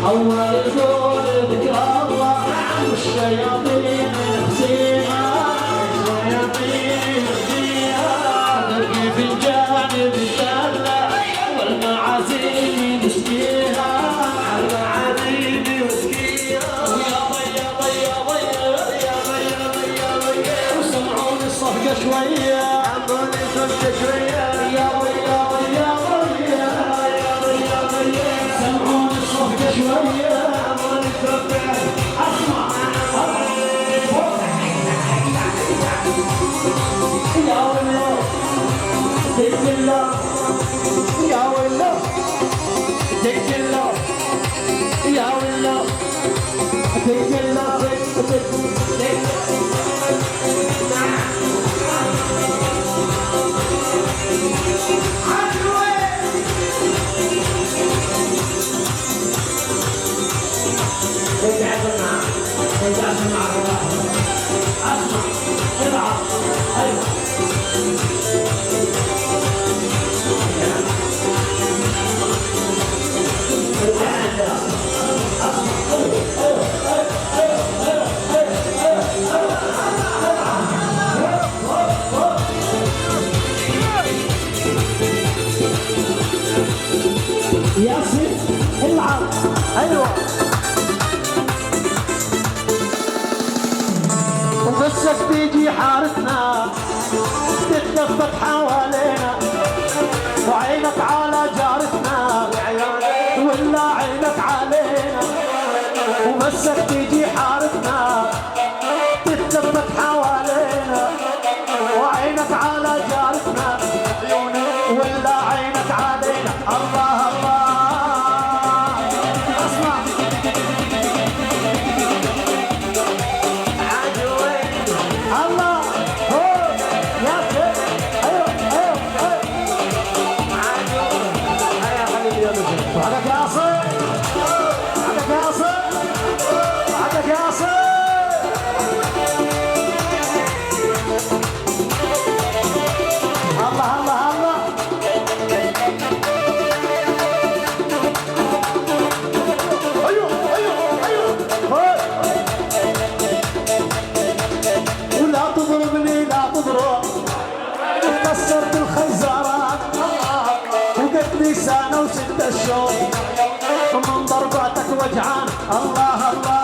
أول زور ذكر الله والشياطين نفسيها الشياطين نفسيها نلقي في الجانب الدلة والمعازيم نسقيها المعازيم نسقيها ويا ضيا ضيا ضيا يا ضيا ضيا ضيا وسمعوني الصفقة شوية عموني الصفقة شوية يا ضيا ضيا ضيا يا ضيا ضيا سمعوني الصفقة شوية عموني الصفقة اسمع يا والله دق الله يا والله دق الله يا والله دق الله ياسين العب ايوه وبسك تيجي حارتنا تتلفت حوالينا وعينك على جارتنا ولا عينك علينا وبسك تيجي حارتنا تتلفت حوالينا وعينك على جارتنا ولا عينك علينا الله الله اسمع الله هو يا سيد ايوه ايوه ايوه يا حبيبي يا نجم وعدك يا عصير وعدك يا عصير وعدك يا عصير الله الله الله ايوه ايوه ايوه ولا تضربني لا تضرب كسرت الخزارات وقتني سنه وست اشهر ومن ضرباتك وجعان الله الله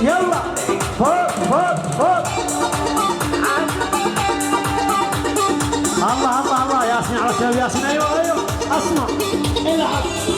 يلا فوق فوق فوق الله الله الله ياسين على شباب ياسين ايوه ايوه اسمع العب